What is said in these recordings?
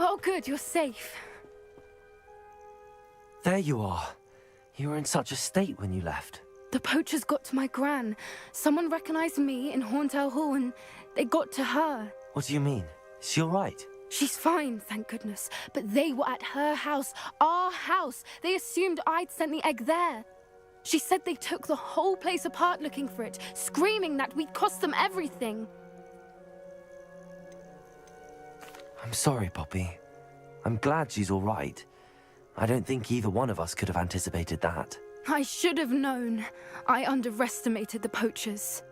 Oh, good, you're safe. There you are. You were in such a state when you left. The poachers got to my gran. Someone recognized me in Horntail Hall and they got to her. What do you mean? Is she all right? She's fine, thank goodness. But they were at her house, our house. They assumed I'd sent the egg there. She said they took the whole place apart looking for it, screaming that we'd cost them everything. I'm sorry, Poppy. I'm glad she's all right. I don't think either one of us could have anticipated that. I should have known. I underestimated the poachers.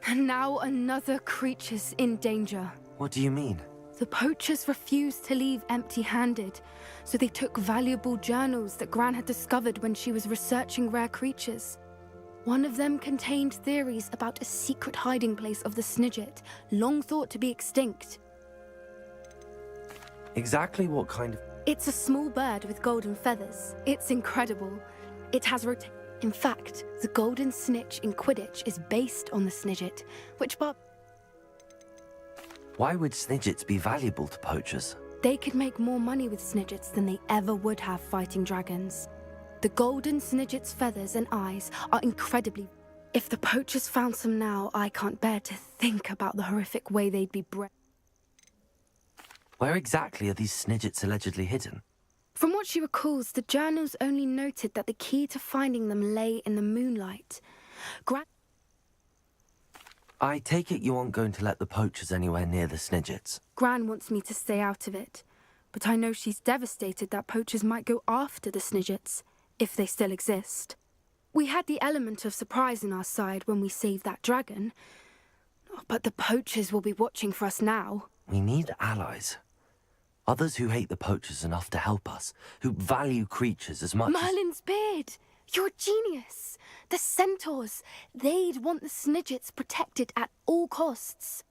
And now another creature's in danger. What do you mean? The poachers refused to leave empty-handed, so they took valuable journals that Gran had discovered when she was researching rare creatures. One of them contained theories about a secret hiding place of the Snidget, long thought to be extinct. Exactly what kind of... It's a small bird with golden feathers. It's incredible. It has In fact, the golden snitch in Quidditch is based on the Snidget, which Why would Snidgets be valuable to poachers? They could make more money with Snidgets than they ever would have fighting dragons. The golden Snidget's feathers and eyes are incredibly... If the poachers found some now, I can't bear to think about the horrific way they'd be bred. Where exactly are these Snidgets allegedly hidden? From what she recalls, the journals only noted that the key to finding them lay in the moonlight. I take it you aren't going to let the poachers anywhere near the Snidgets. Gran wants me to stay out of it, but I know she's devastated that poachers might go after the Snidgets, if they still exist. We had the element of surprise on our side when we saved that dragon, but the poachers will be watching for us now. We need allies. Others who hate the poachers enough to help us, who value creatures as much Merlin's beard! You're a genius! The centaurs! They'd want the Snidgets protected at all costs.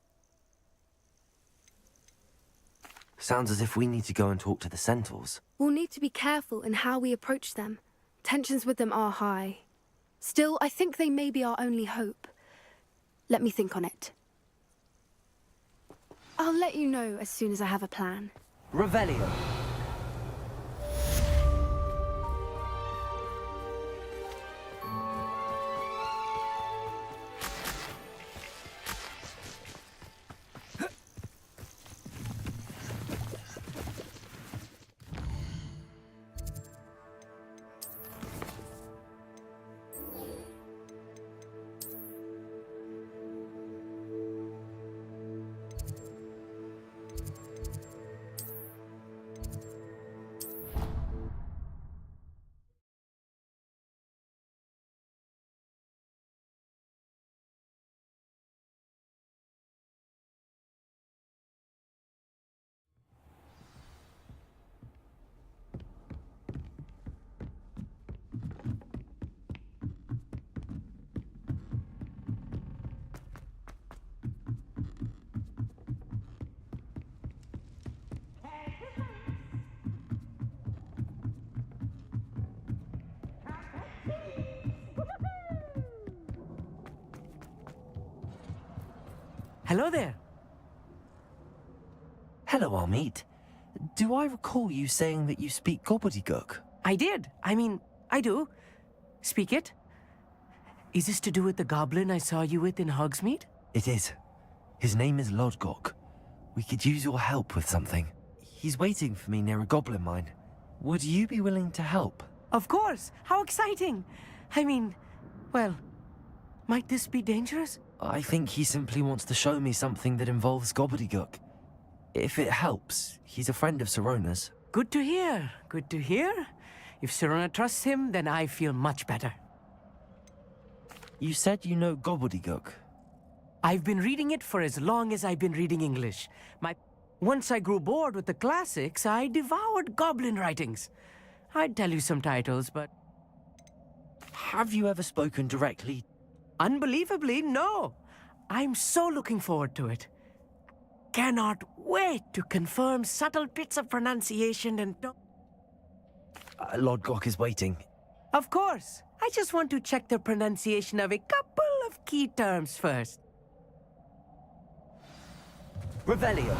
Sounds as if we need to go and talk to the centaurs. We'll need to be careful in how we approach them. Tensions with them are high. Still, I think they may be our only hope. Let me think on it. I'll let you know as soon as I have a plan. Revelio. Hello there. Hello, Amit. Do I recall you saying that you speak Gobbledegook? I did. I do. Speak it. Is this to do with the goblin I saw you with in Hogsmeade? It is. His name is Lodgok. We could use your help with something. He's waiting for me near a goblin mine. Would you be willing to help? Of course. How exciting. Well, might this be dangerous? I think he simply wants to show me something that involves Gobbledegook. If it helps, he's a friend of Sirona's. Good to hear. Good to hear. If Sirona trusts him, then I feel much better. You said you know Gobbledegook. I've been reading it for as long as I've been reading English. Once I grew bored with the classics, I devoured goblin writings. I'd tell you some titles, but... Have you ever spoken directly? Unbelievably, no. I'm so looking forward to it. Cannot wait to confirm subtle bits of pronunciation and... Lodgok is waiting. Of course. I just want to check the pronunciation of a couple of key terms first. Revelio.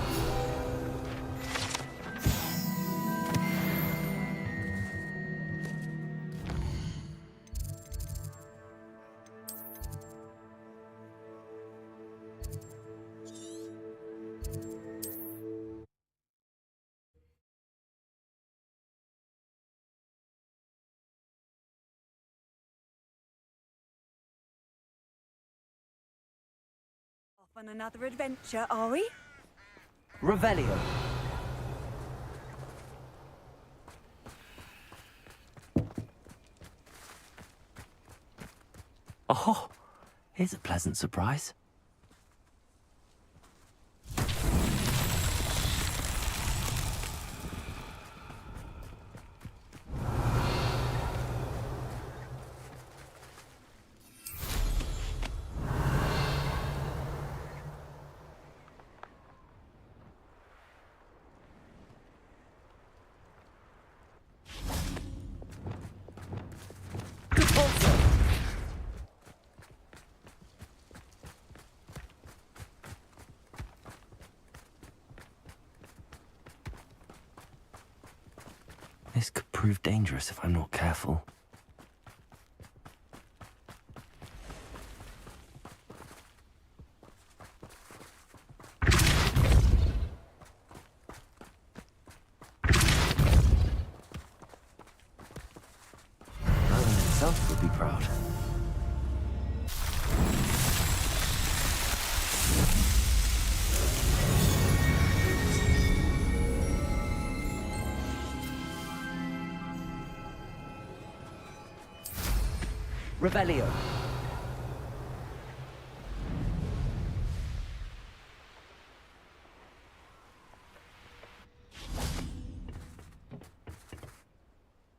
On another adventure, are we? Revelio. Oh, here's a pleasant surprise. This could prove dangerous if I'm not careful. Merlin himself would be proud. Revelio.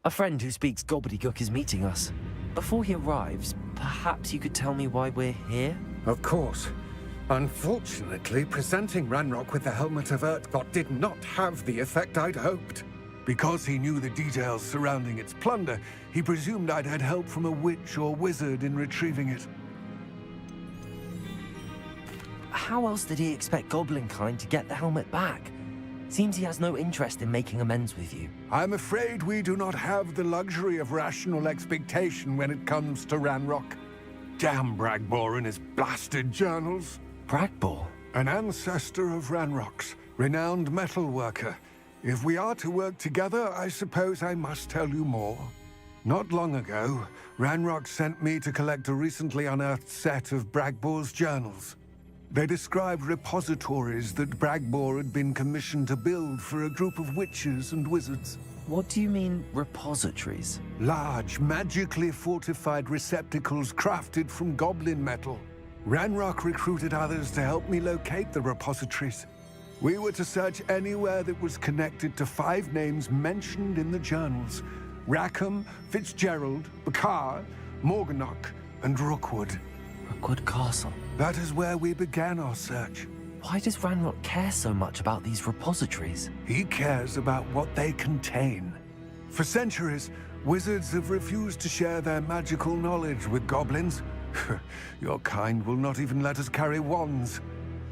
A friend who speaks Gobbledegook is meeting us. Before he arrives, perhaps you could tell me why we're here? Of course. Unfortunately, presenting Ranrock with the Helmet of Urtkot did not have the effect I'd hoped. Because he knew the details surrounding its plunder, he presumed I'd had help from a witch or wizard in retrieving it. How else did he expect Goblinkind to get the helmet back? Seems he has no interest in making amends with you. I'm afraid we do not have the luxury of rational expectation when it comes to Ranrock. Damn Bragbor and his blasted journals. Bragbor? An ancestor of Ranrock's, renowned metalworker. If we are to work together, I suppose I must tell you more. Not long ago, Ranrock sent me to collect a recently unearthed set of Bragbor's journals. They described repositories that Bragbor had been commissioned to build for a group of witches and wizards. What do you mean, repositories? Large, magically fortified receptacles crafted from goblin metal. Ranrock recruited others to help me locate the repositories. We were to search anywhere that was connected to 5 names mentioned in the journals. Rackham, Fitzgerald, Bakar, Morganach, and Rookwood. Rookwood Castle. That is where we began our search. Why does Ranrock care so much about these repositories? He cares about what they contain. For centuries, wizards have refused to share their magical knowledge with goblins. Your kind will not even let us carry wands.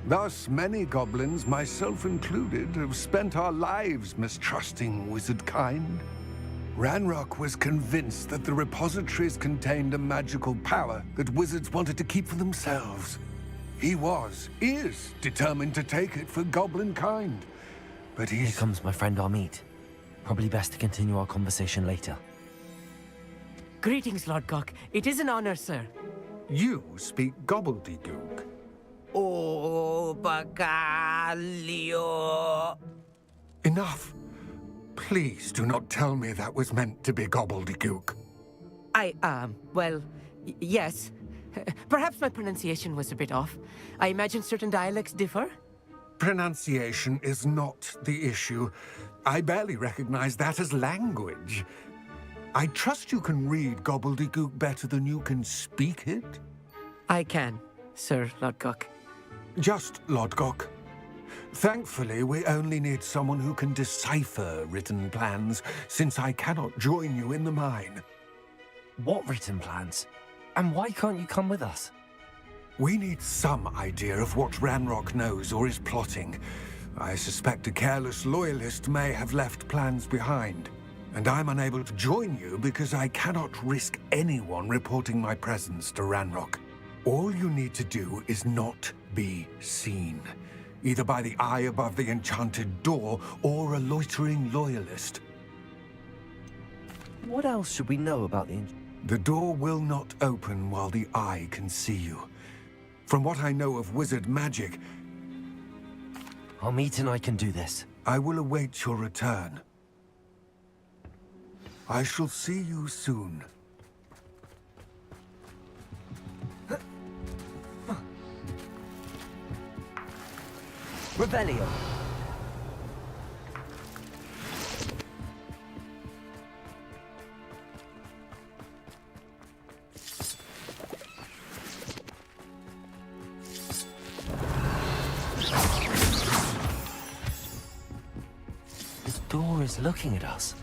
Thus, many goblins, myself included, have spent our lives mistrusting wizard kind. Ranrock was convinced that the repositories contained a magical power that wizards wanted to keep for themselves. He is determined to take it for goblin kind. But Here comes my friend Amit. Probably best to continue our conversation later. Greetings, Lord Cock. It is an honor, sir. You speak Gobbledegook. Oh, Bacalio. Enough. Please do not tell me that was meant to be Gobbledegook. Well, yes. Perhaps my pronunciation was a bit off. I imagine certain dialects differ? Pronunciation is not the issue. I barely recognize that as language. I trust you can read Gobbledegook better than you can speak it? I can, Sir Lodgok. Just Lodgok. Thankfully, we only need someone who can decipher written plans, since I cannot join you in the mine. What written plans? And why can't you come with us? We need some idea of what Ranrock knows or is plotting. I suspect a careless loyalist may have left plans behind. And I'm unable to join you because I cannot risk anyone reporting my presence to Ranrock. All you need to do is not be seen. Either by the eye above the enchanted door, or a loitering loyalist. What else should we know about the... The door will not open while the eye can see you. From what I know of wizard magic, Amit and I can do this. I will await your return. I shall see you soon. Revelio. The door is looking at us.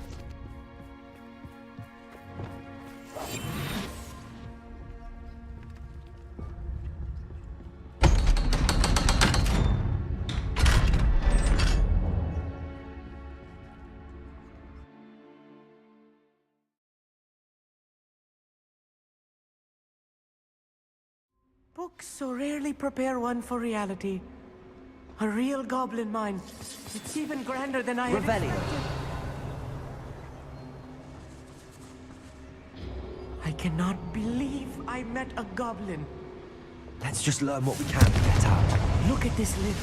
Books so rarely prepare one for reality. A real goblin mind. It's even grander than I had Revelio. expected. I cannot believe I met a goblin. Let's just learn what we can to get out. Look at this lid.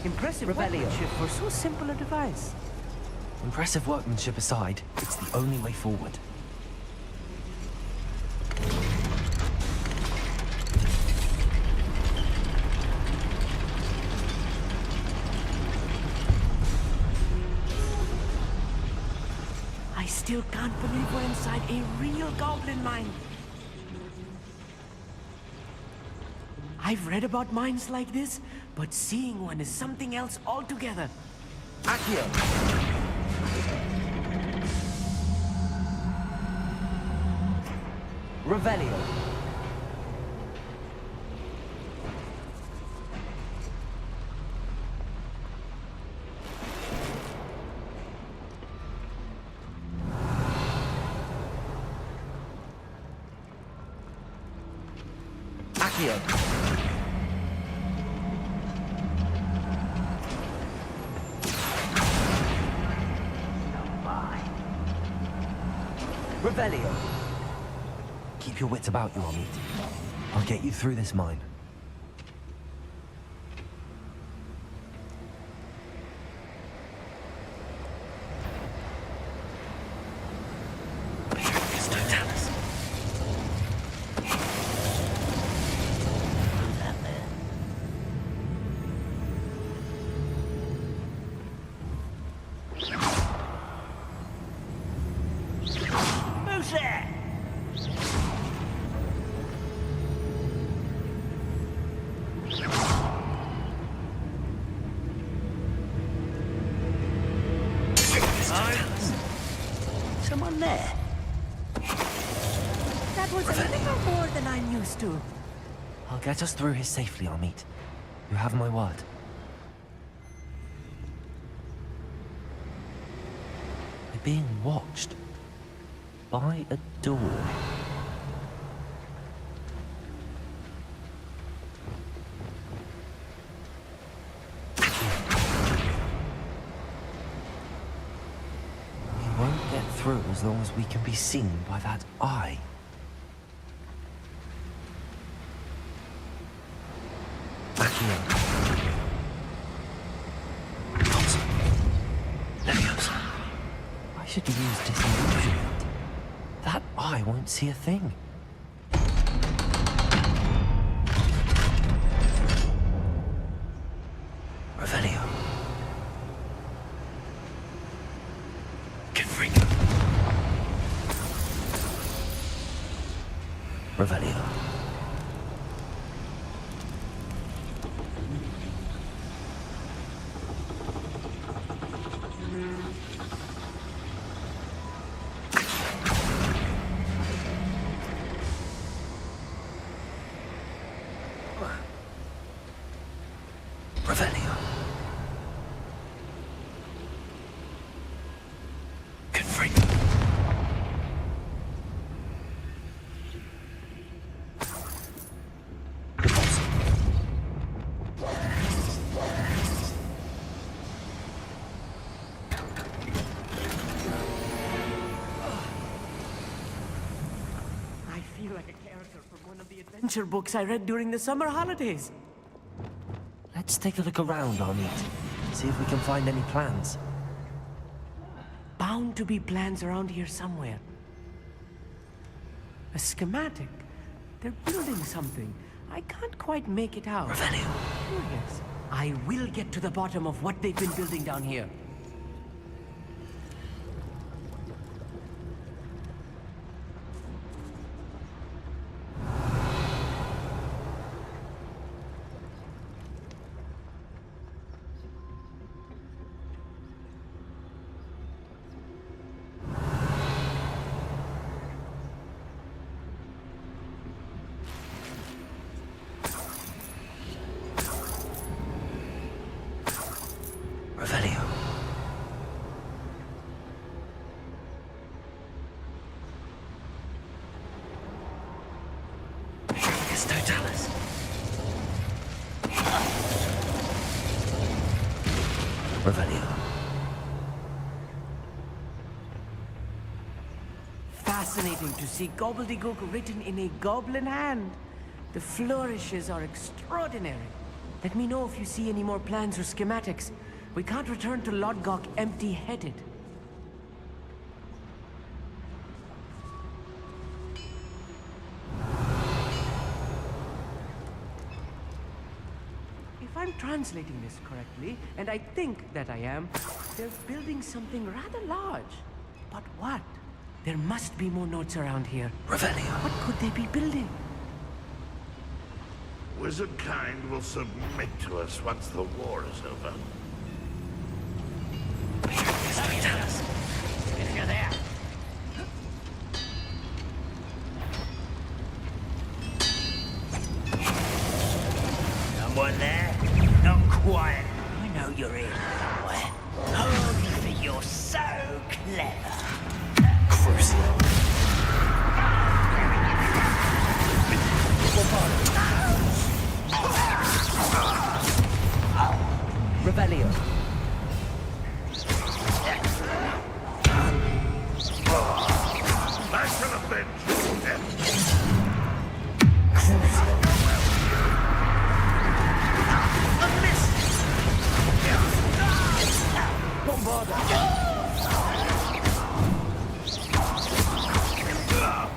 Impressive Revelio. workmanship for so simple a device. Impressive workmanship aside, it's the only way forward. I still can't believe we're inside a real goblin mine. I've read about mines like this, but seeing one is something else altogether. Accio! Revelio. Accio. Revelio. Keep your wits about you, Amit. I'll get you through this mine. Just don't tell us. Who's there? Someone there? That was a little more than I'm used to. I'll get us through here safely, Amit. You have my word. We're being watched. By a door. We won't get through as long as we can be seen by that eye. Accio. Thompson. Leviosa. I should use disillusionment. That eye won't see a thing. Revelio. Confront. Revelio. Revelio. Confront. adventure books I read during the summer holidays. Let's take a look around, Arnie. See if we can find any plans. Bound to be plans around here somewhere. A schematic. They're building something. I can't quite make it out. Revelio. Curious. I will get to the bottom of what they've been building down here. Revelio. It's Totalis. Revelio. Fascinating to see Gobbledegook written in a goblin hand. The flourishes are extraordinary. Let me know if you see any more plans or schematics. We can't return to Lodgok empty-headed. If I'm translating this correctly, and I think that I am, they're building something rather large. But what? There must be more notes around here. Revelio. What could they be building? Wizard kind will submit to us once the war is over. It's Totalis. If you're there. Someone there? Not quiet. I know you're in. Oh, you think you're so clever. Crucial. Revelio. I shall avenge your death.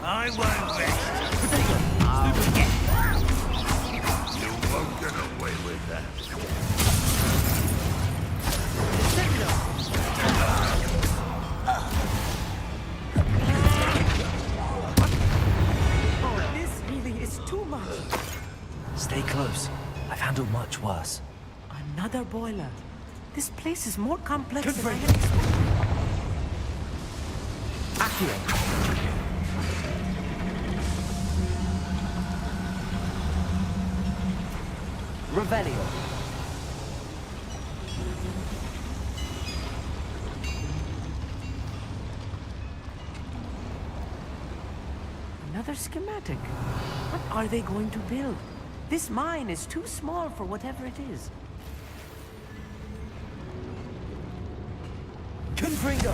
I won't rest. You won't get away with that. Oh, this really is too much. Stay close. I've handled much worse. Another boiler. This place is more complex than I Confront. had expected. Accio. Revelio. Another schematic. What are they going to build? This mine is too small for whatever it is. Confringo.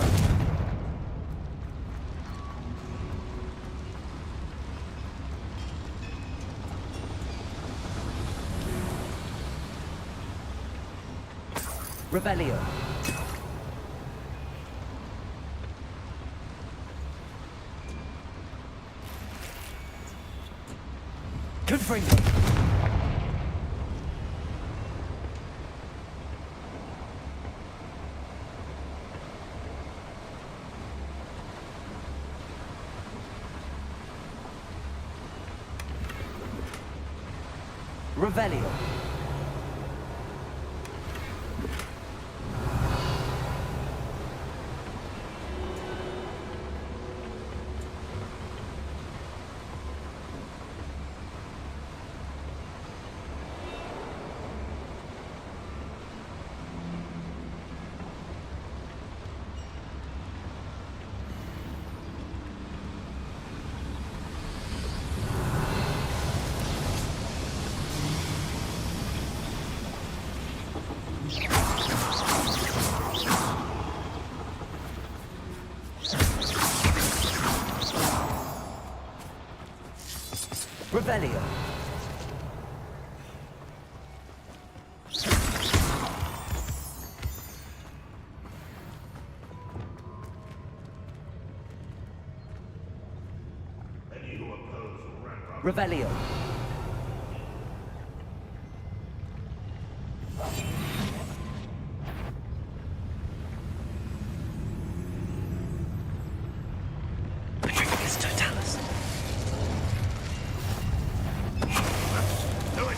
Revelio. Confringo. Revelio. Revelio. Revelio. Patricius Totalis. Do it!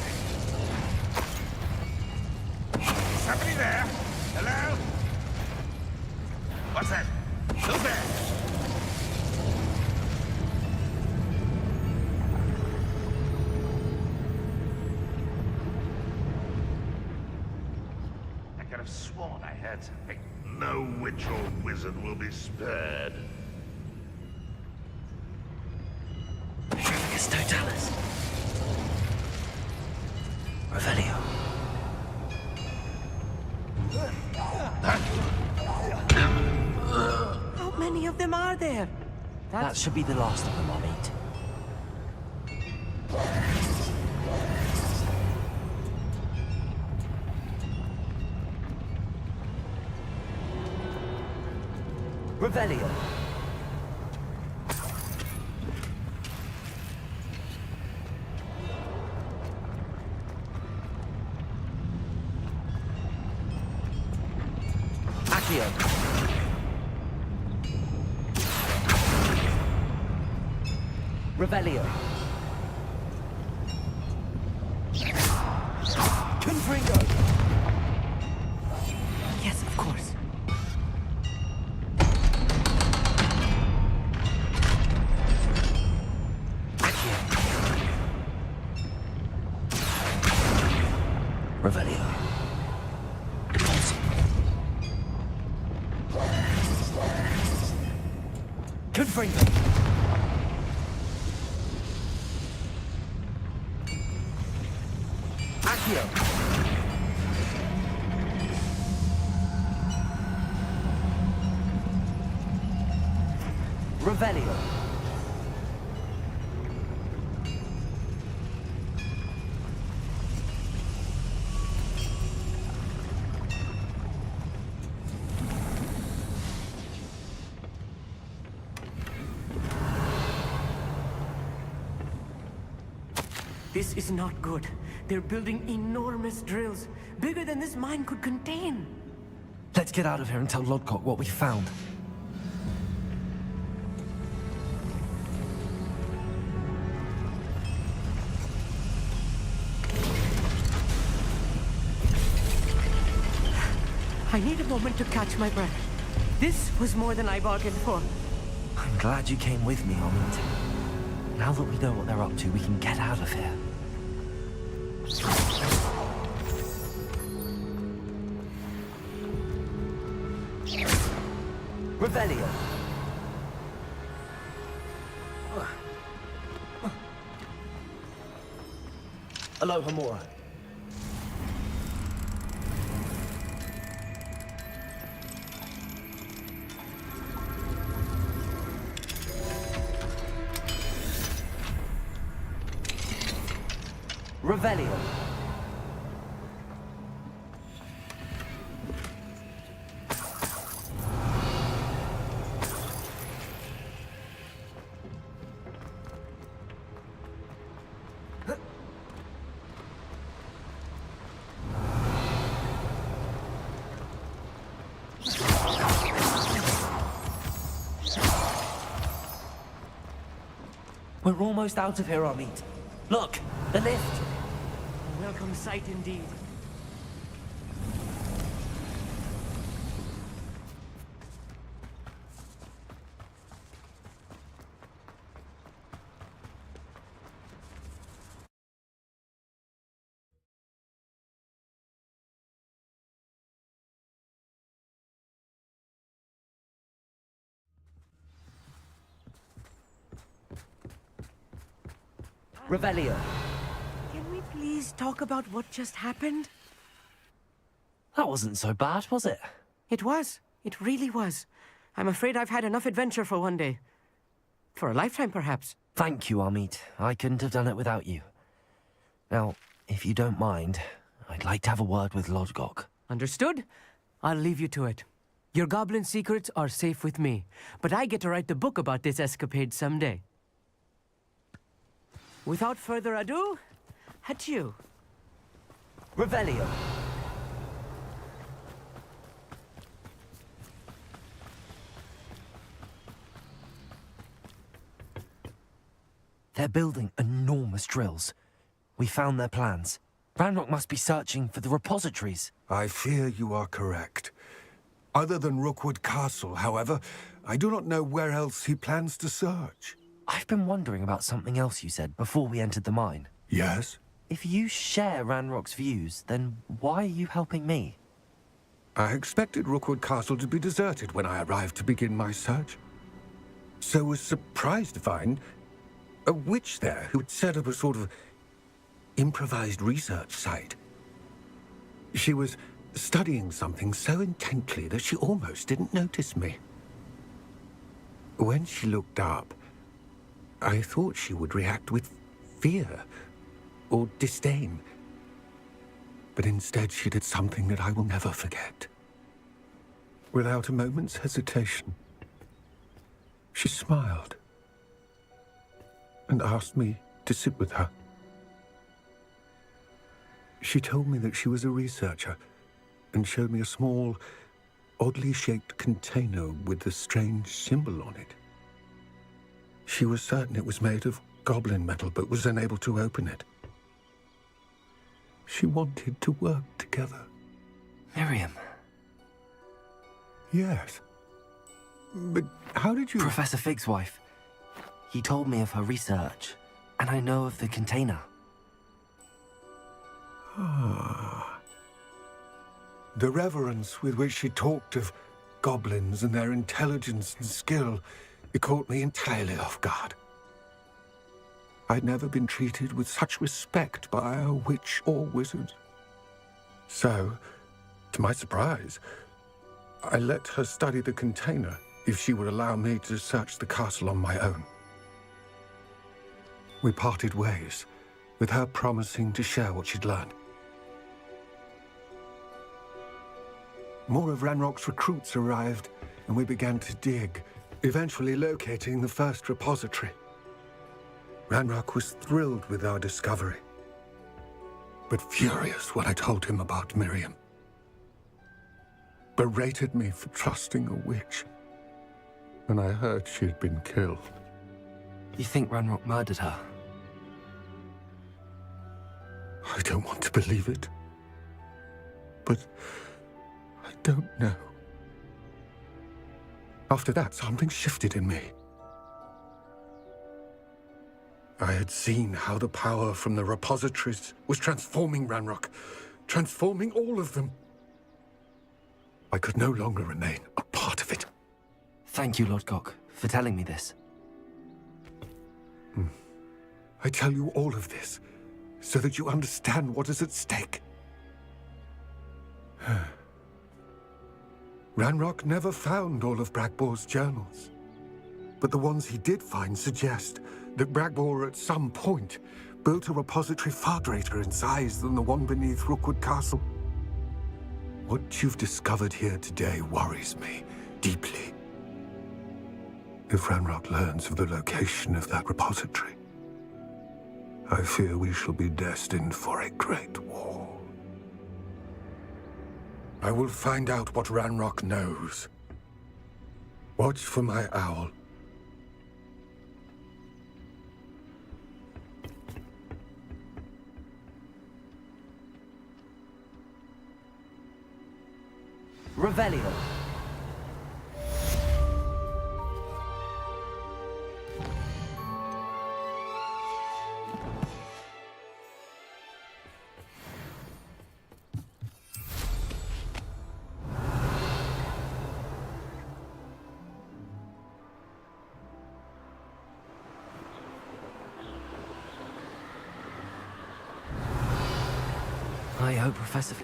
Somebody there? Hello? What's that? Who's there? I could have sworn I heard something. No witch or wizard will be spared. Patricius Totalis. Revelio. How many of them are there? That should be the last of them I'll meet. Revelio. Accio. Revelio. Confringo. Yes, of course. Accio. Revelio. Confringo. Accio. Revelio. This is not good. They're building enormous drills, bigger than this mine could contain. Let's get out of here and tell Lodgok what we found. I need a moment to catch my breath. This was more than I bargained for. I'm glad you came with me, Armand. Now that we know what they're up to, we can get out of here. Revelio. Aloha Mora. Revelio. We're almost out of here, Armand. Look, the lift. A welcome sight indeed. Revelio. Can we please talk about what just happened? That wasn't so bad, was it? It was. It really was. I'm afraid I've had enough adventure for one day. For a lifetime, perhaps. Thank you, Amit. I couldn't have done it without you. Now, if you don't mind, I'd like to have a word with Lodgok. Understood? I'll leave you to it. Your goblin secrets are safe with me, but I get to write the book about this escapade someday. Without further ado, adieu. Revelio. They're building enormous drills. We found their plans. Ranrock must be searching for the repositories. I fear you are correct. Other than Rookwood Castle, however, I do not know where else he plans to search. I've been wondering about something else you said before we entered the mine. Yes? If you share Ranrock's views, then why are you helping me? I expected Rookwood Castle to be deserted when I arrived to begin my search. So was surprised to find a witch there who had set up a sort of improvised research site. She was studying something so intently that she almost didn't notice me. When she looked up, I thought she would react with fear or disdain. But instead she did something that I will never forget. Without a moment's hesitation, she smiled and asked me to sit with her. She told me that she was a researcher and showed me a small, oddly shaped container with a strange symbol on it. She was certain it was made of goblin metal, but was unable to open it. She wanted to work together. Miriam. Yes. But how did you... Professor Fig's wife. He told me of her research, and I know of the container. The reverence with which she talked of goblins and their intelligence and skill, it caught me entirely off guard. I'd never been treated with such respect by a witch or wizard. So, to my surprise, I let her study the container if she would allow me to search the castle on my own. We parted ways, with her promising to share what she'd learned. More of Ranrock's recruits arrived, and we began to dig, eventually locating the first repository. Ranrock was thrilled with our discovery, but furious when I told him about Miriam. Berated me for trusting a witch, and I heard she had been killed. You think Ranrock murdered her? I don't want to believe it, but I don't know. After that, something shifted in me. I had seen how the power from the repositories was transforming Ranrock, transforming all of them. I could no longer remain a part of it. Thank you, Lodgok, for telling me this. I tell you all of this so that you understand what is at stake. Ranrock never found all of Bragbor's journals, but the ones he did find suggest that Bragbor at some point built a repository far greater in size than the one beneath Rookwood Castle. What you've discovered here today worries me deeply. If Ranrock learns of the location of that repository, I fear we shall be destined for a great war. I will find out what Ranrock knows. Watch for my owl. Revelio. I hope Professor...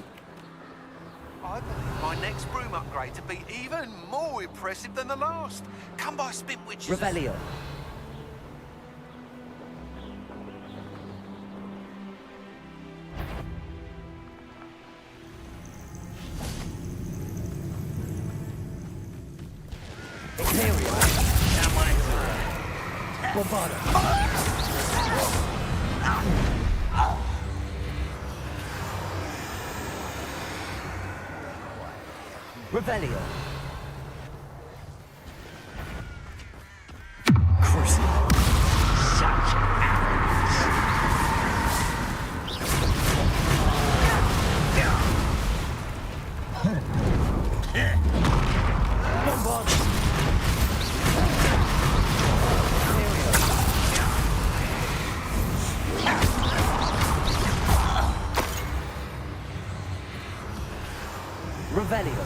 I believe my next broom upgrade to be even more impressive than the last. Come by Spin Witches. Revelio. Revelio. Such arrogance. Revelio.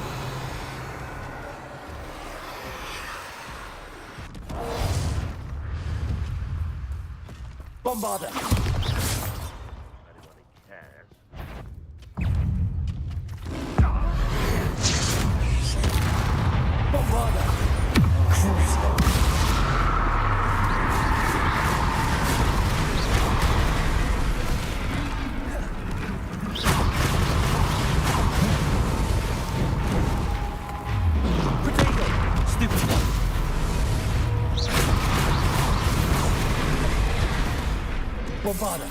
Bombarda. Bombarda. Potato. Stupid one. Bombarda.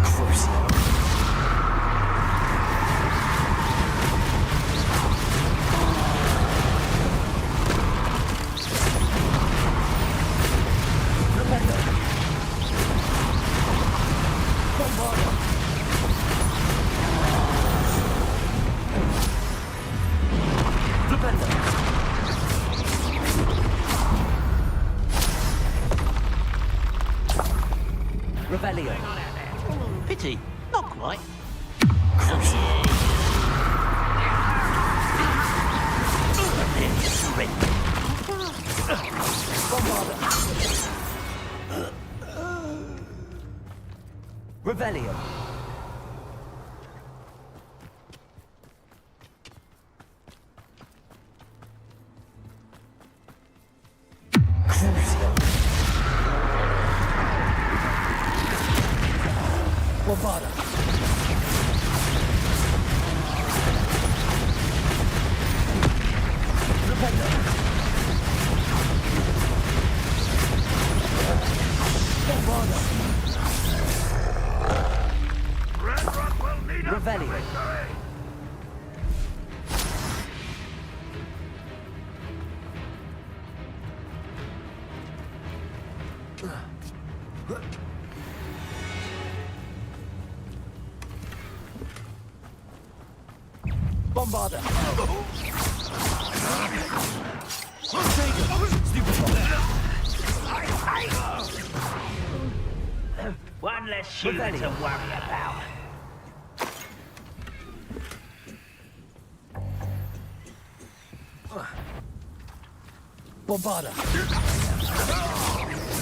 Crucial. Revelio. Pity, not quite. Surrender. Revelio. Bombarda. Red Rock will need us for Revelio. victory. Bombarda. One less shooter to worry about. Bombarda. You will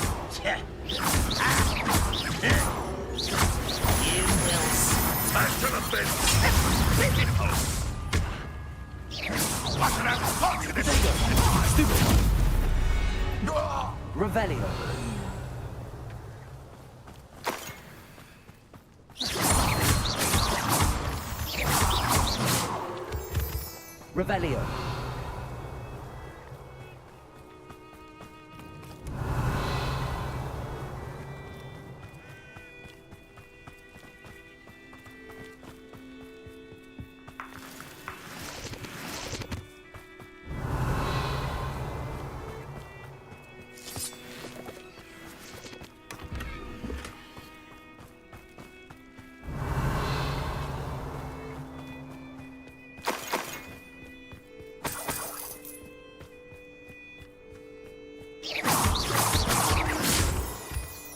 Back to the bin. What's an unfortunate? Revelio. Revelio.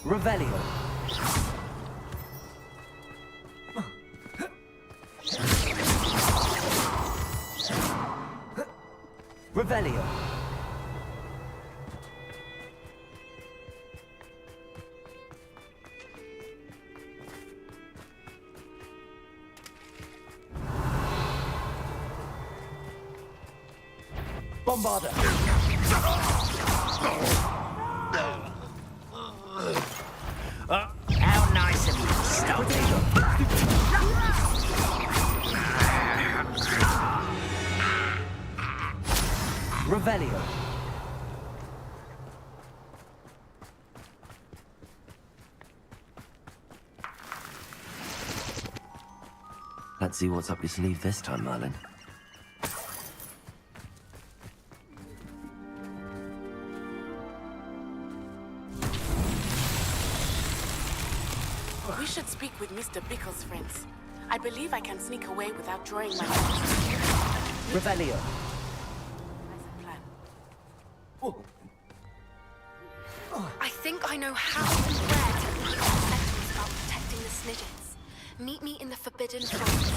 Revelio. Revelio. Bombarda. How nice of you to stop me. Revelio. Let's see what's up your sleeve this time, Merlin. We should speak with Mr. Bickle's friends. I believe I can sneak away without drawing my Revelio. as a plan. I think I know how and where to lead the settlers about protecting the Snidgets. Meet me in the Forbidden Forest.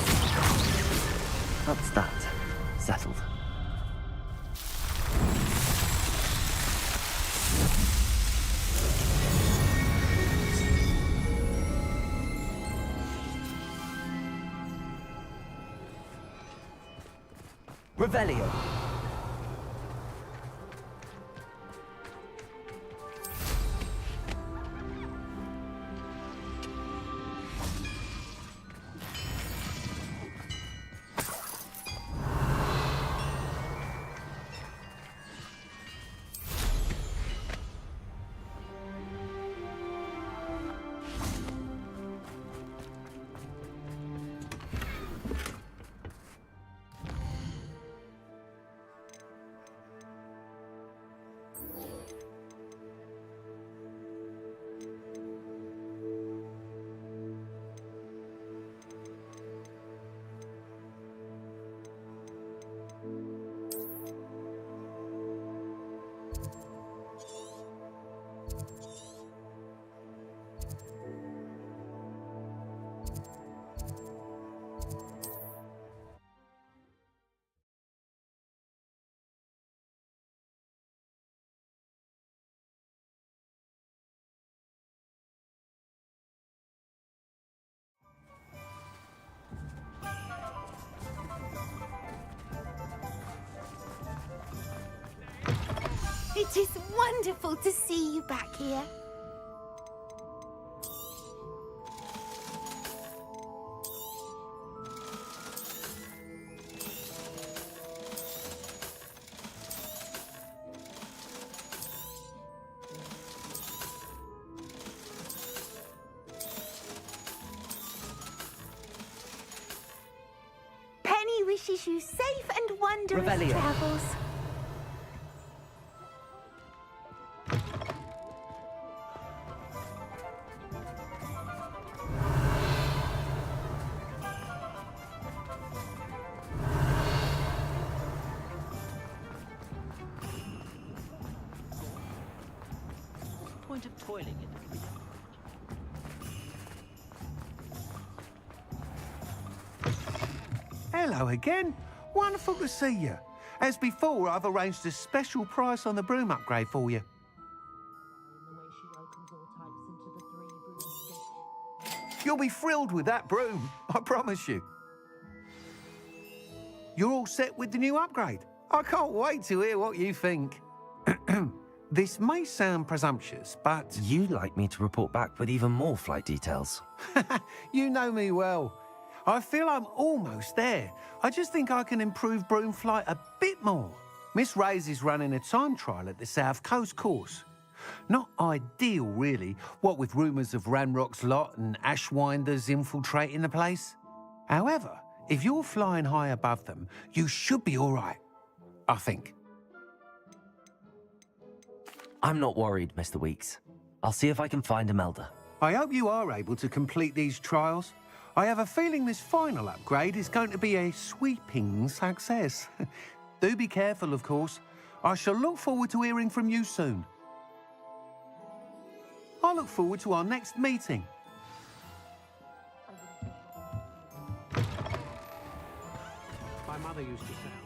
That's that. Settled. Revelio. It is wonderful to see you back here. Penny wishes you safe and wondrous Revelio. travels. Point of toiling in the Hello again. Wonderful to see you. As before, I've arranged a special price on the broom upgrade for you. You'll be thrilled with that broom, I promise you. You're all set with the new upgrade. I can't wait to hear what you think. This may sound presumptuous, but You'd like me to report back with even more flight details. you know me well. I feel I'm almost there. I just think I can improve broom flight a bit more. Miss Ray's is running a time trial at the South Coast course. Not ideal, really, what with rumours of Ranrock's lot and Ashwinders infiltrating the place. However, if you're flying high above them, you should be all right, I think. I'm not worried, Mr. Weeks. I'll see if I can find Imelda. I hope you are able to complete these trials. I have a feeling this final upgrade is going to be a sweeping success. Do be careful, of course. I shall look forward to hearing from you soon. I look forward to our next meeting. My mother used to say.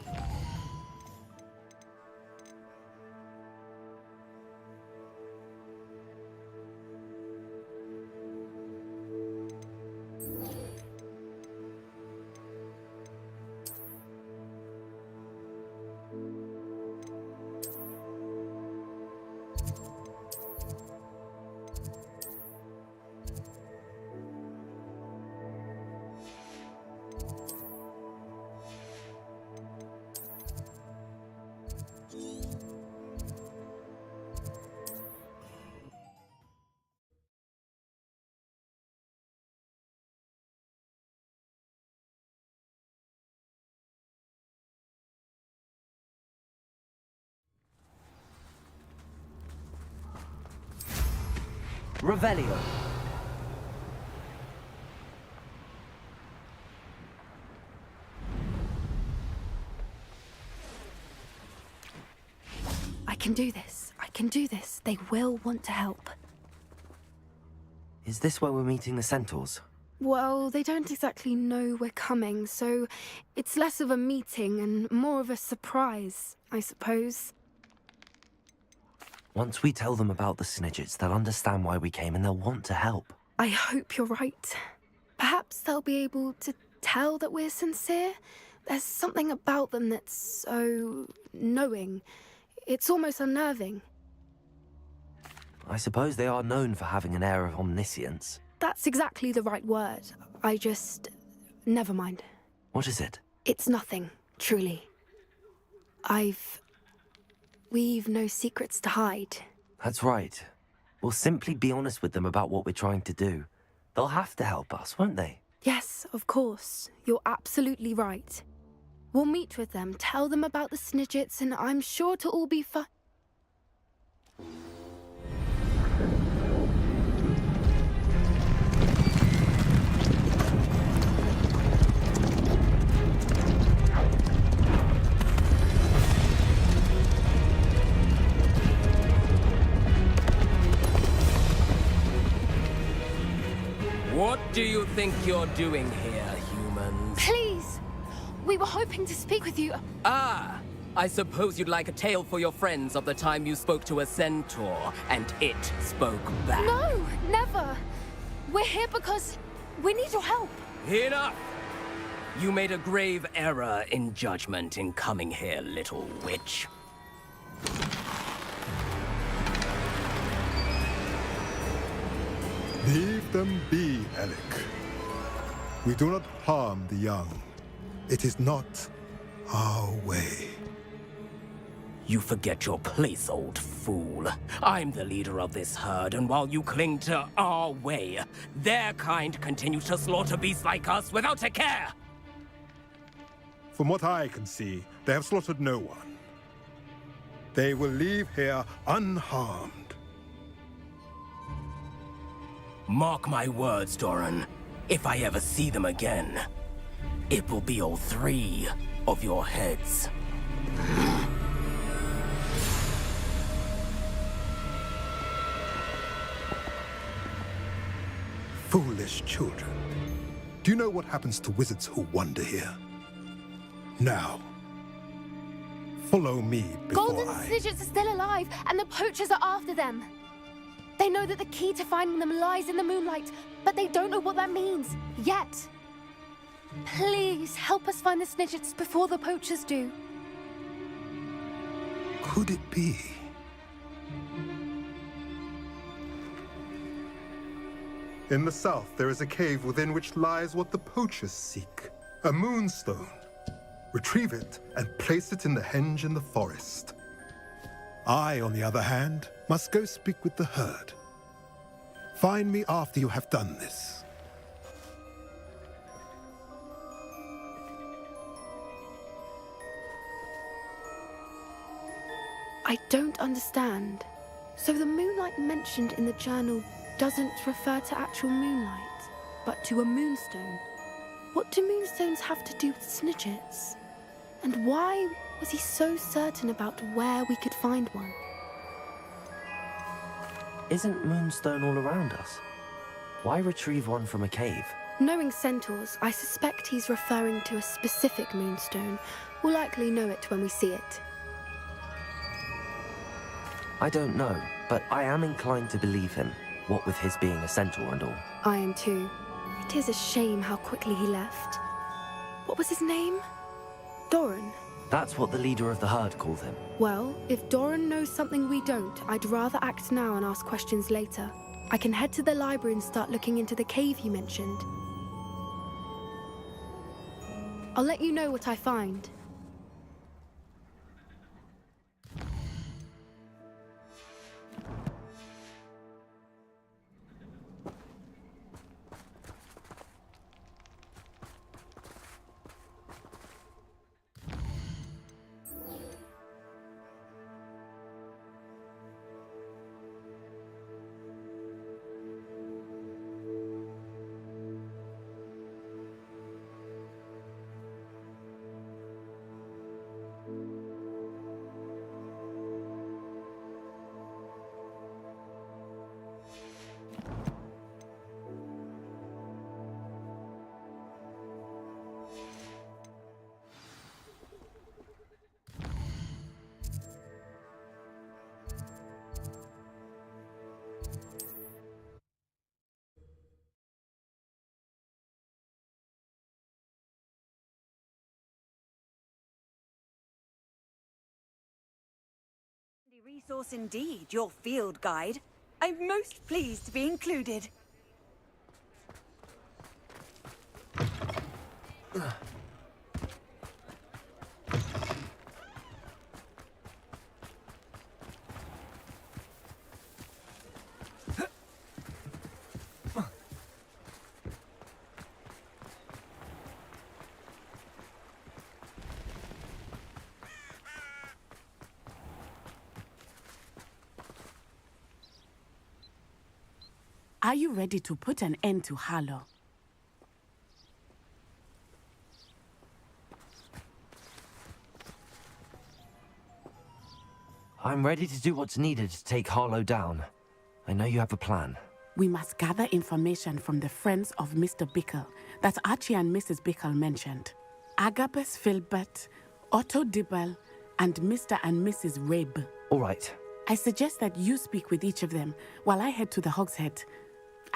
Revelio. I can do this. I can do this. They will want to help. Is this where we're meeting the centaurs? Well, they don't exactly know we're coming, so it's less of a meeting and more of a surprise, I suppose. Once we tell them about the Snidgets, they'll understand why we came and they'll want to help. I hope you're right. Perhaps they'll be able to tell that we're sincere. There's something about them that's so knowing. It's almost unnerving. I suppose they are known for having an air of omniscience. That's exactly the right word. I just... never mind. What is it? It's nothing, truly. We've no secrets to hide. That's right. We'll simply be honest with them about what we're trying to do. They'll have to help us, won't they? Yes, of course. You're absolutely right. We'll meet with them, tell them about the Snidgets, and I'm sure it'll all be fun. What do you think you're doing here, humans? Please! We were hoping to speak with you. Ah! I suppose you'd like a tale for your friends of the time you spoke to a centaur, and it spoke back. No, never! We're here because we need your help. Enough! You made a grave error in judgment in coming here, little witch. Leave them be, Alec. We do not harm the young. It is not our way. You forget your place, old fool. I'm the leader of this herd, and while you cling to our way, their kind continue to slaughter beasts like us without a care! From what I can see, they have slaughtered no one. They will leave here unharmed. Mark my words, Doran. If I ever see them again, it will be all 3 of your heads. Foolish children. Do you know what happens to wizards who wander here? Now, follow me before Golden Snidgets are still alive, and the poachers are after them. They know that the key to finding them lies in the moonlight, but they don't know what that means, yet. Please, help us find the Snidgets before the poachers do. Could it be? In the south, there is a cave within which lies what the poachers seek. A moonstone. Retrieve it and place it in the henge in the forest. I, on the other hand, must go speak with the herd. Find me after you have done this. I don't understand. So the moonlight mentioned in the journal doesn't refer to actual moonlight, but to a moonstone. What do moonstones have to do with Snidgets? And why was he so certain about where we could find one? Isn't Moonstone all around us? Why retrieve one from a cave? Knowing centaurs, I suspect he's referring to a specific moonstone. We'll likely know it when we see it. I don't know, but I am inclined to believe him, what with his being a centaur and all. I am too. It is a shame how quickly he left. What was his name? Doran? That's what the leader of the herd called him. Well, if Doran knows something we don't, I'd rather act now and ask questions later. I can head to the library and start looking into the cave you mentioned. I'll let you know what I find. Resource indeed, your field guide. I'm most pleased to be included. Are you ready to put an end to Harlow? I'm ready to do what's needed to take Harlow down. I know you have a plan. We must gather information from the friends of Mr. Bickle that Archie and Mrs. Bickle mentioned. Agabus Filbert, Otto Dibble, and Mr. and Mrs. Rabe. All right. I suggest that you speak with each of them while I head to the Hogshead.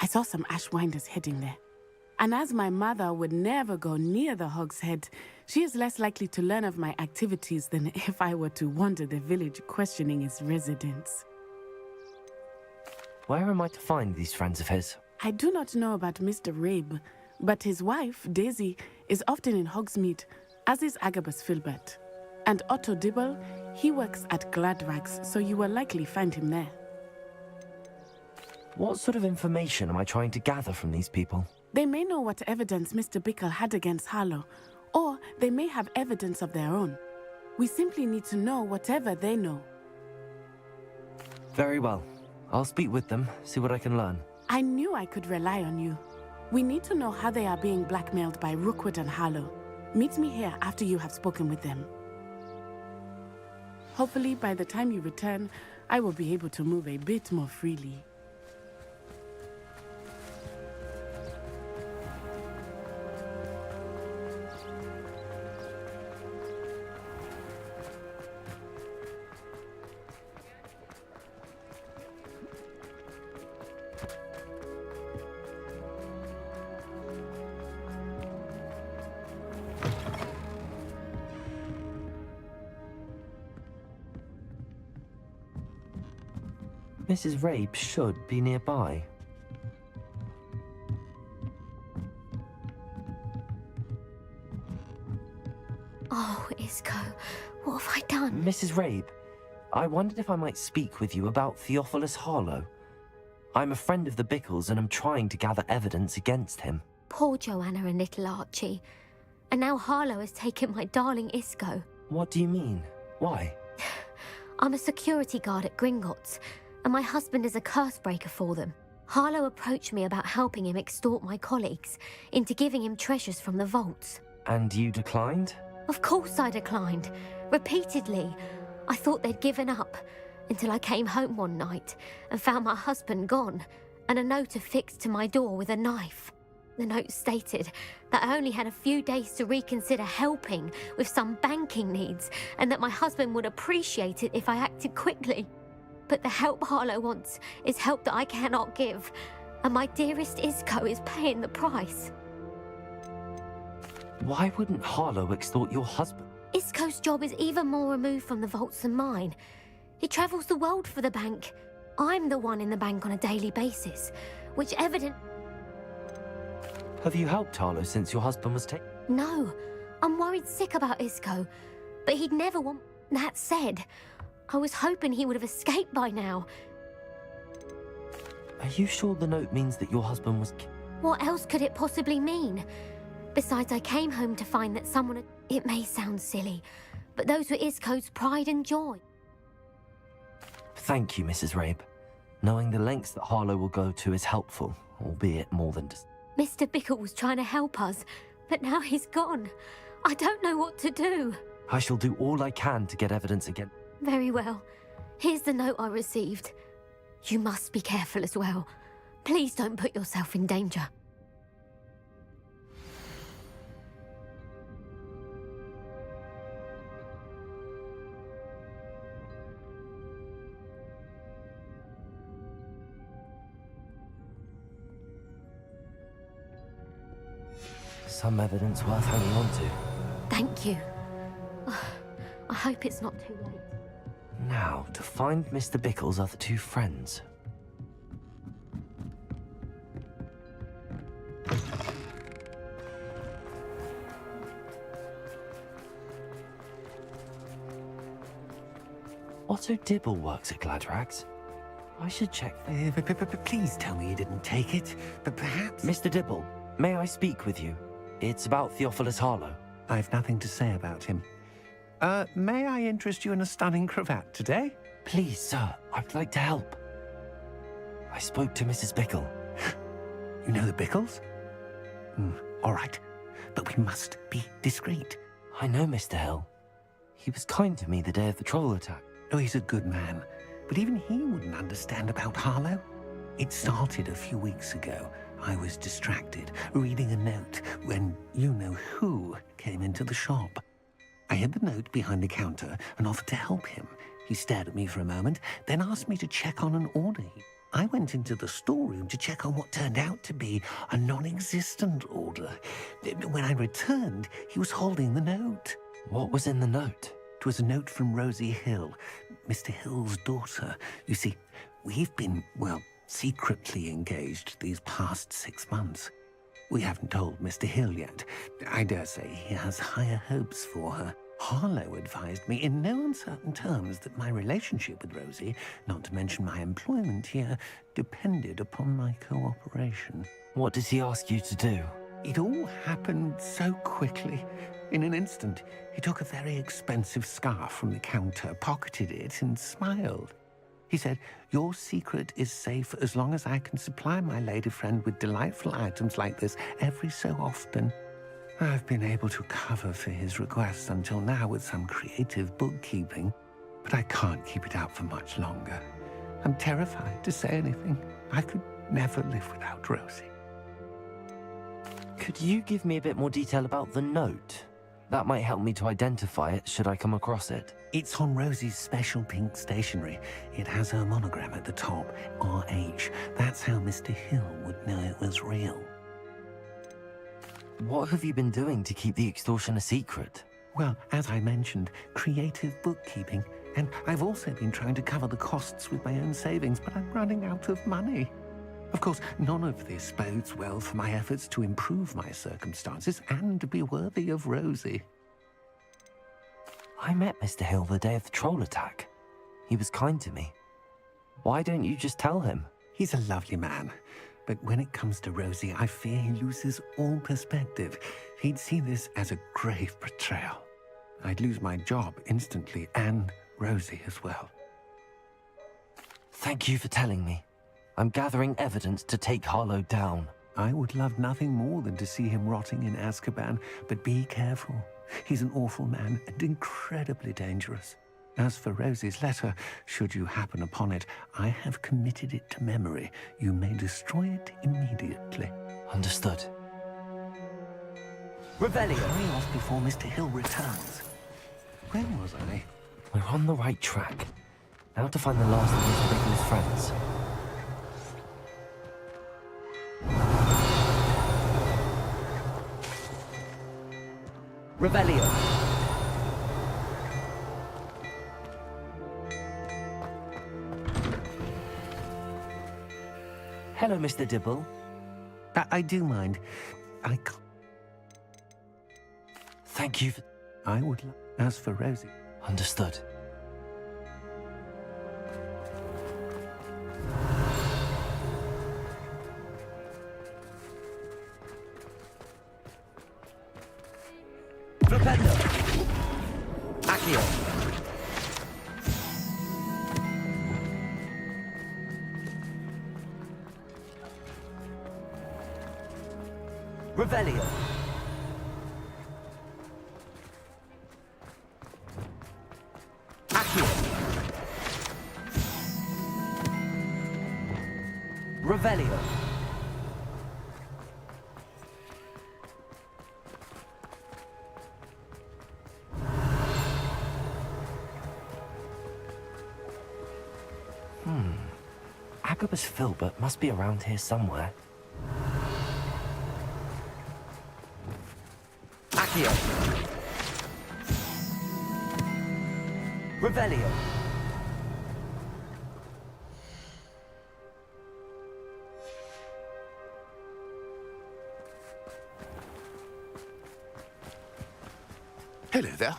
I saw some Ashwinders heading there. And as my mother would never go near the Hogshead, she is less likely to learn of my activities than if I were to wander the village questioning its residents. Where am I to find these friends of his? I do not know about Mr. Rabe, but his wife, Daisy, is often in Hogsmeade, as is Agabus Filbert. And Otto Dibble, he works at Gladrags, so you will likely find him there. What sort of information am I trying to gather from these people? They may know what evidence Mr. Bickle had against Harlow, or they may have evidence of their own. We simply need to know whatever they know. Very well. I'll speak with them, see what I can learn. I knew I could rely on you. We need to know how they are being blackmailed by Rookwood and Harlow. Meet me here after you have spoken with them. Hopefully, by the time you return, I will be able to move a bit more freely. Mrs. Rabe should be nearby. Oh, Isco, what have I done? Mrs. Rabe, I wondered if I might speak with you about Theophilus Harlow. I'm a friend of the Bickles and I'm trying to gather evidence against him. Poor Joanna and little Archie. And now Harlow has taken my darling Isco. What do you mean? Why? I'm a security guard at Gringotts, and my husband is a curse breaker for them. Harlow approached me about helping him extort my colleagues into giving him treasures from the vaults. And you declined? Of course I declined. Repeatedly. I thought they'd given up, until I came home one night and found my husband gone, and a note affixed to my door with a knife. The note stated that I only had a few days to reconsider helping with some banking needs, and that my husband would appreciate it if I acted quickly. But the help Harlow wants is help that I cannot give, and my dearest Isco is paying the price. Why wouldn't Harlow extort your husband? Isco's job is even more removed from the vaults than mine. He travels the world for the bank. I'm the one in the bank on a daily basis, which evident... Have you helped Harlow since your husband was taken? No, I'm worried sick about Isco, but he'd never want... That said, I was hoping he would have escaped by now. Are you sure the note means that your husband was... What else could it possibly mean? Besides, I came home to find that someone had... It may sound silly, but those were Isco's pride and joy. Thank you, Mrs. Rabe. Knowing the lengths that Harlow will go to is helpful, albeit more than just... Mr. Bickle was trying to help us, but now he's gone. I don't know what to do. I shall do all I can to get evidence again. Very well. Here's the note I received. You must be careful as well. Please don't put yourself in danger. Some evidence worth hanging on to. Thank you. I hope it's not too late. Now, to find Mr. Bickle's other two friends. Otto Dibble works at Gladrags. I should check. Please tell me you didn't take it. But perhaps... Mr. Dibble, may I speak with you? It's about Theophilus Harlow. I've nothing to say about him. May I interest you in a stunning cravat today? Please, sir, I'd like to help. I spoke to Mrs. Bickle. You know the Bickles? All right, but we must be discreet. I know Mr. Hill. He was kind to me the day of the troll attack. Oh, he's a good man. But even he wouldn't understand about Harlow. It started a few weeks ago. I was distracted, reading a note, when you-know-who came into the shop. I hid the note behind the counter and offered to help him. He stared at me for a moment, then asked me to check on an order. I went into the storeroom to check on what turned out to be a non-existent order. When I returned, he was holding the note. What was in the note? It was a note from Rosie Hill, Mr. Hill's daughter. You see, we've been, well, secretly engaged these past 6 months. We haven't told Mr. Hill yet. I dare say he has higher hopes for her. Harlow advised me in no uncertain terms that my relationship with Rosie, not to mention my employment here, depended upon my cooperation. What did he ask you to do? It all happened so quickly. In an instant, he took a very expensive scarf from the counter, pocketed it, and smiled. He said, "Your secret is safe as long as I can supply my lady friend with delightful items like this every so often." I've been able to cover for his requests until now with some creative bookkeeping, but I can't keep it out for much longer. I'm terrified to say anything. I could never live without Rosie. Could you give me a bit more detail about the note? That might help me to identify it should I come across it. It's on Rosie's special pink stationery. It has her monogram at the top, RH. That's how Mr. Hill would know it was real. What have you been doing to keep the extortion a secret? Well, as I mentioned, creative bookkeeping. And I've also been trying to cover the costs with my own savings, but I'm running out of money. Of course, none of this bodes well for my efforts to improve my circumstances and be worthy of Rosie. I met Mr. Hill the day of the troll attack. He was kind to me. Why don't you just tell him? He's a lovely man. But when it comes to Rosie, I fear he loses all perspective. He'd see this as a grave betrayal. I'd lose my job instantly, and Rosie as well. Thank you for telling me. I'm gathering evidence to take Harlow down. I would love nothing more than to see him rotting in Azkaban, but be careful. He's an awful man and incredibly dangerous. As for Rosie's letter, should you happen upon it, I have committed it to memory. You may destroy it immediately. Understood. Revelio! Hurry off before Mr. Hill returns. Where was I? We're on the right track. Now to find the last of Mr. Bickle's friends. Revelio. Hello, Mr. Dibble. I do mind. Thank you for... I would... As for Rosie... Understood. Flipendo. Accio. Revelio. Accio. Revelio. Agabus Filbert must be around here somewhere. Accio. Revelio. Hello there.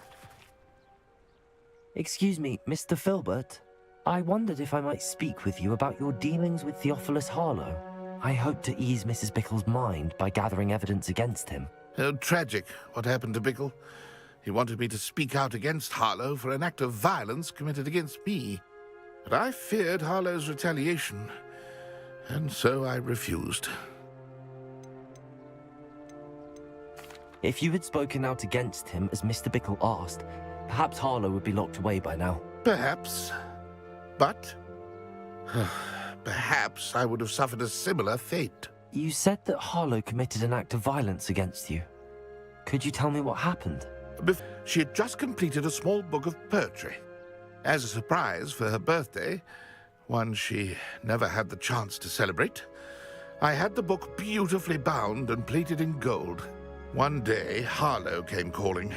Excuse me, Mr. Filbert. I wondered if I might speak with you about your dealings with Theophilus Harlow. I hope to ease Mrs. Bickle's mind by gathering evidence against him. Oh, tragic, what happened to Bickle. He wanted me to speak out against Harlow for an act of violence committed against me. But I feared Harlow's retaliation, and so I refused. If you had spoken out against him as Mr. Bickle asked, perhaps Harlow would be locked away by now. Perhaps. But perhaps I would have suffered a similar fate. You said that Harlow committed an act of violence against you. Could you tell me what happened? She had just completed a small book of poetry. As a surprise for her birthday, one she never had the chance to celebrate, I had the book beautifully bound and plated in gold. One day, Harlow came calling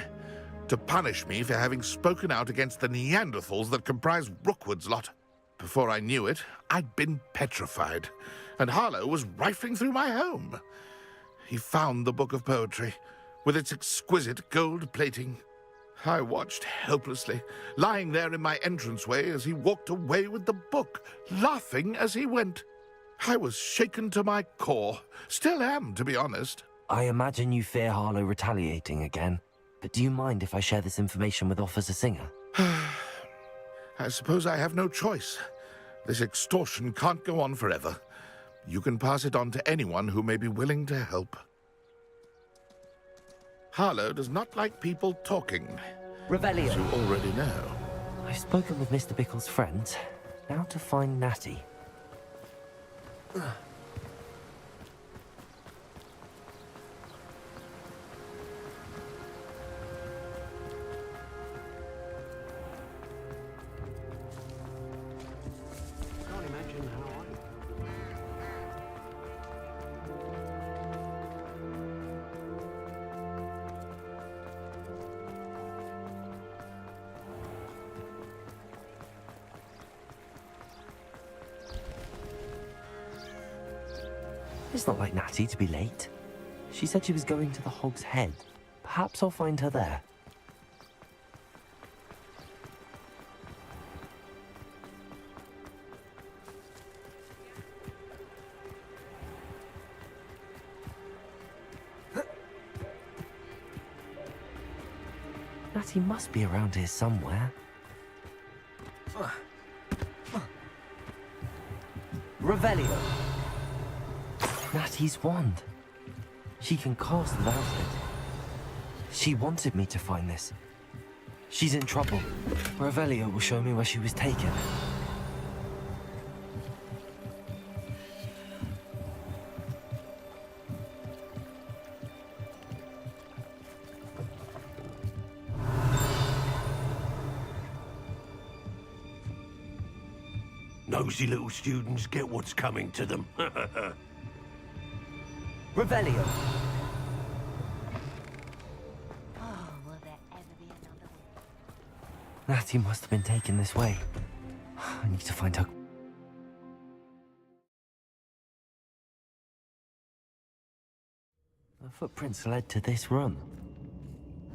to punish me for having spoken out against the Neanderthals that comprise Rookwood's lot. Before I knew it, I'd been petrified, and Harlow was rifling through my home. He found the book of poetry, with its exquisite gold plating. I watched helplessly, lying there in my entranceway as he walked away with the book, laughing as he went. I was shaken to my core. Still am, to be honest. I imagine you fear Harlow retaliating again. But do you mind if I share this information with Officer Singer? I suppose I have no choice. This extortion can't go on forever. You can pass it on to anyone who may be willing to help. Harlow does not like people talking. Revelio. As you already know. I've spoken with Mr. Bickle's friends. Now to find Natty. It's not like Natty to be late. She said she was going to the Hog's Head. Perhaps I'll find her there. Natty must be around here somewhere. Revelio. Natty's wand. She can cast without it. She wanted me to find this. She's in trouble. Revelio will show me where she was taken. Nosy little students get what's coming to them. Revelio. Oh, will there ever be another one? Natty must have been taken this way. I need to find her. The footprints led to this room.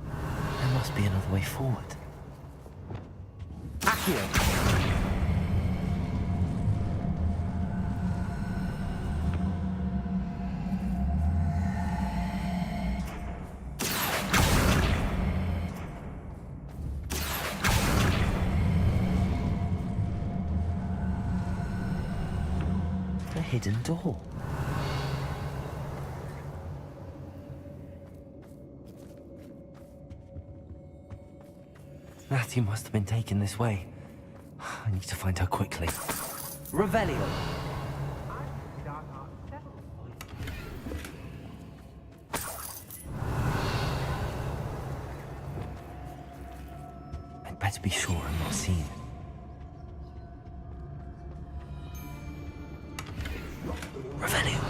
There must be another way forward. Accio! Hidden door. Natty must have been taken this way. I need to find her quickly. Revelio. I'd better be sure I'm not seen. Revelio.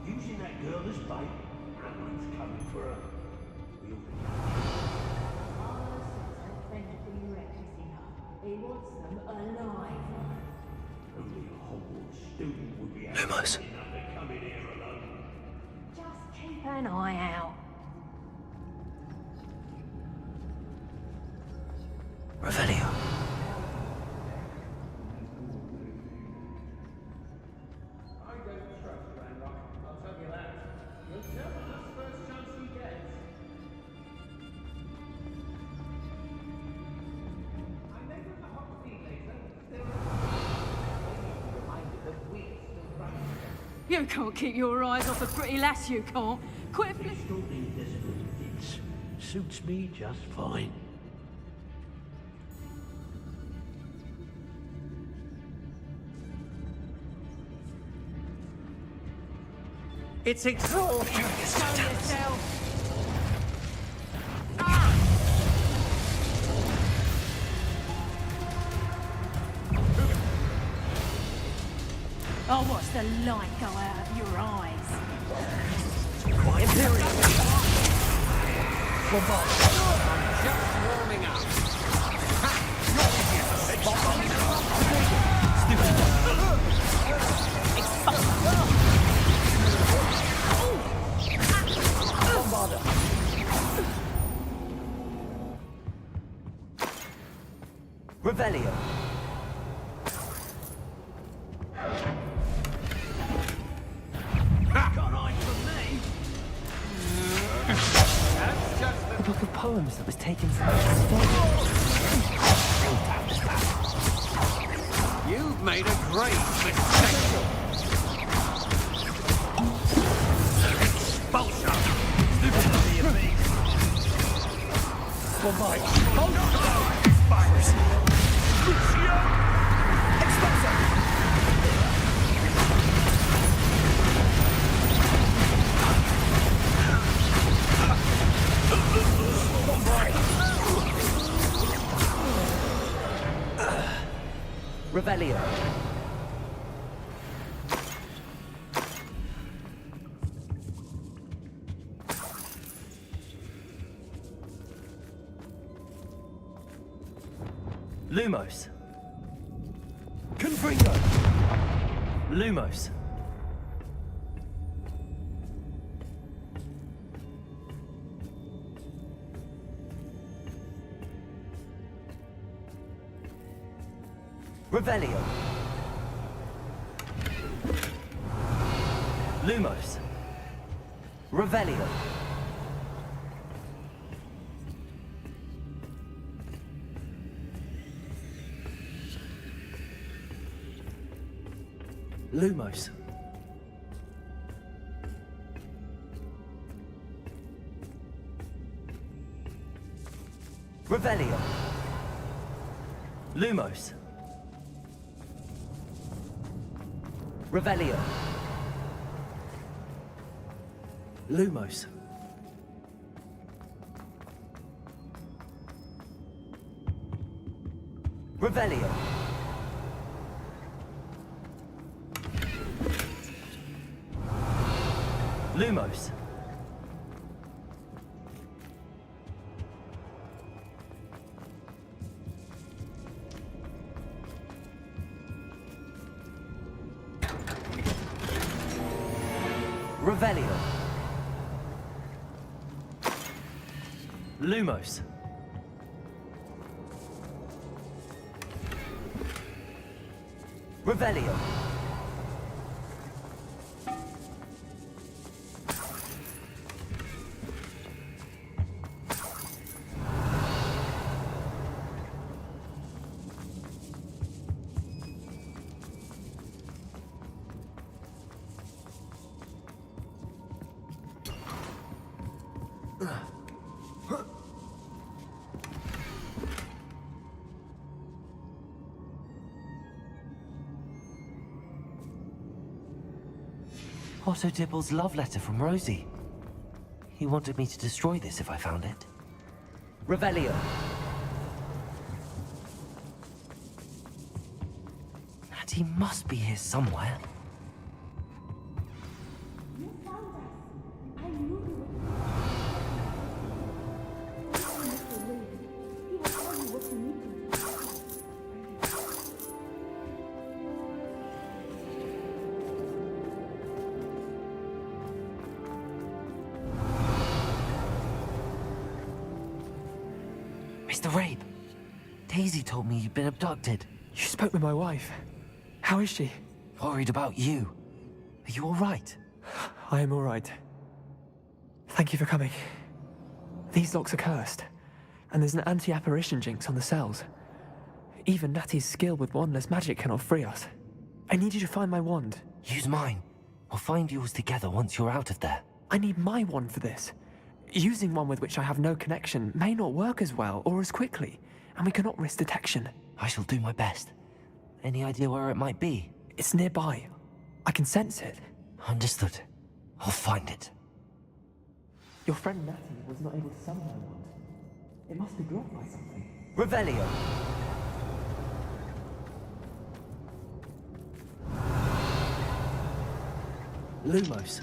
Using that girl as bait. Someone's coming for her. He wants them alive. Only a Hogwarts student would be Lumos. enough to come in here alone. Just keep an eye out. Revelio. You can't keep your eyes off a pretty lass, you can't. Quit Suits me just fine. It's exhausting. Show yourself. I'll watch the light go out of your eyes. Imperial. I'm just warming up. Revelio. The book of poems that was taken from You've made a great mistake. Expulsion. Stupidity of me. For my virus. Revelio. Lumos. Confringo. Lumos. Revelio. Lumos. Revelio. Lumos. Revelio. Lumos. Revelio. Lumos. Revelio. Lumos. Revelio. Lumos. Revelio. Otto Dibble's love letter from Rosie. He wanted me to destroy this if I found it. Revelio. And he must be here somewhere. You found us. I knew you would. Mr. Wade, he will tell you what you need to do. Mr. Rabe, Casey told me you'd been abducted. You spoke with my wife. How is she? Worried about you. Are you alright? I am alright. Thank you for coming. These locks are cursed, and there's an anti-apparition jinx on the cells. Even Natty's skill with wandless magic cannot free us. I need you to find my wand. Use mine. We'll find yours together once you're out of there. I need my wand for this. Using one with which I have no connection may not work as well or as quickly, and we cannot risk detection. I shall do my best. Any idea where it might be? It's nearby. I can sense it. Understood. I'll find it. Your friend Natty was not able to summon my wand. It must be blocked by something. Revelio! Lumos.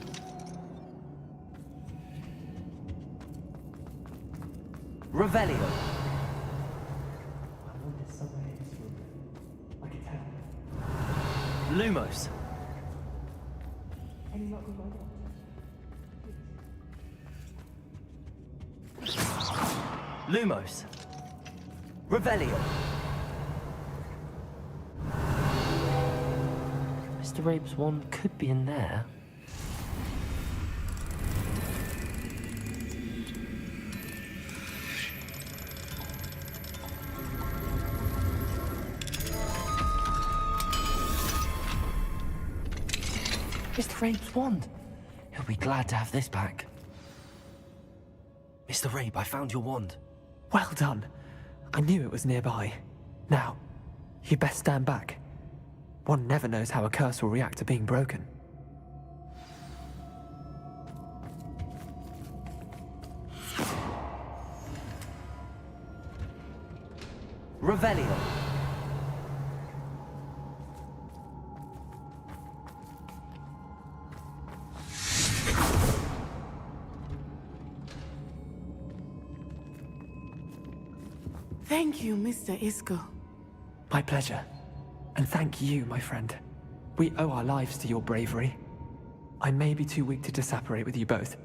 Revelio. My wand is somewhere in this room. I can tell. Lumos. Any luck with my wand? Lumos. Revelio. Mr. Rabe's wand could be in there. Mr. Rabe's wand. He'll be glad to have this back. Mr. Rabe, I found your wand. Well done. I knew it was nearby. Now, you best stand back. One never knows how a curse will react to being broken. Revelio. Thank you, Mr. Isco. My pleasure. And thank you, my friend. We owe our lives to your bravery. I may be too weak to disapparate with you both,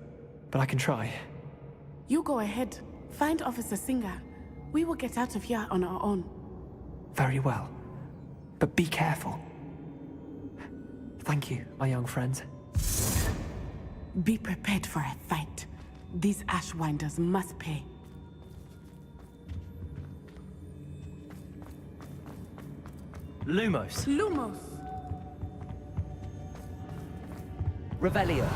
but I can try. You go ahead. Find Officer Singer. We will get out of here on our own. Very well. But be careful. Thank you, my young friends. Be prepared for a fight. These Ashwinders must pay. Lumos. Lumos. Revelio.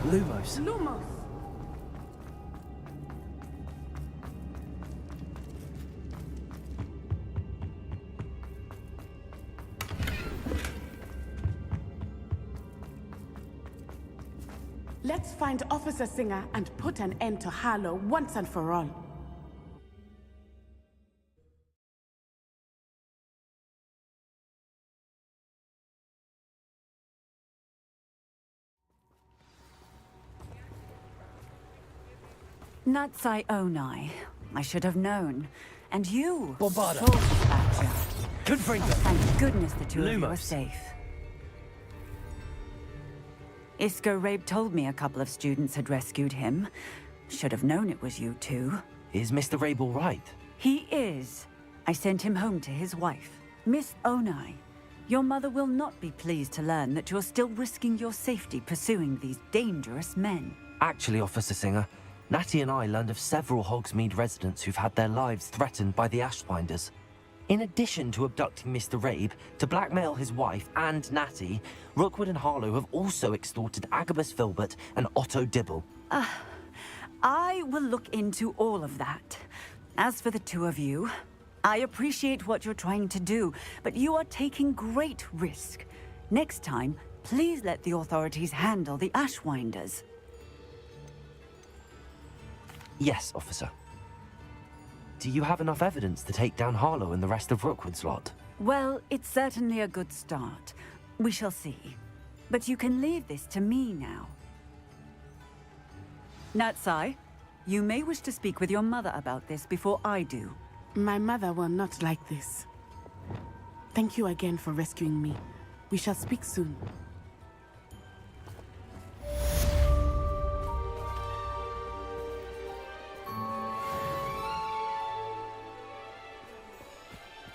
Lumos. Lumos. Let's find Officer Singer and put an end to Harlow once and for all. Natsai Onai. I should have known. And you, Bombada. Soul Dispatcher. Confront. Thank goodness the two of you are Lumos. safe. Isco Rabe told me a couple of students had rescued him. Should have known it was you two. Is Mr. Rabe all right? He is. I sent him home to his wife, Miss Onai. Your mother will not be pleased to learn that you're still risking your safety pursuing these dangerous men. Actually, Officer Singer, Natty and I learned of several Hogsmeade residents who've had their lives threatened by the Ashwinders. In addition to abducting Mr. Rabe, to blackmail his wife and Natty, Rookwood and Harlow have also extorted Agabus Filbert and Otto Dibble. I will look into all of that. As for the two of you, I appreciate what you're trying to do, but you are taking great risk. Next time, please let the authorities handle the Ashwinders. Yes, officer. Do you have enough evidence to take down Harlow and the rest of Rookwood's lot? Well, it's certainly a good start. We shall see. But you can leave this to me now. Natsai, you may wish to speak with your mother about this before I do. My mother will not like this. Thank you again for rescuing me. We shall speak soon.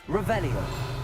Revelio.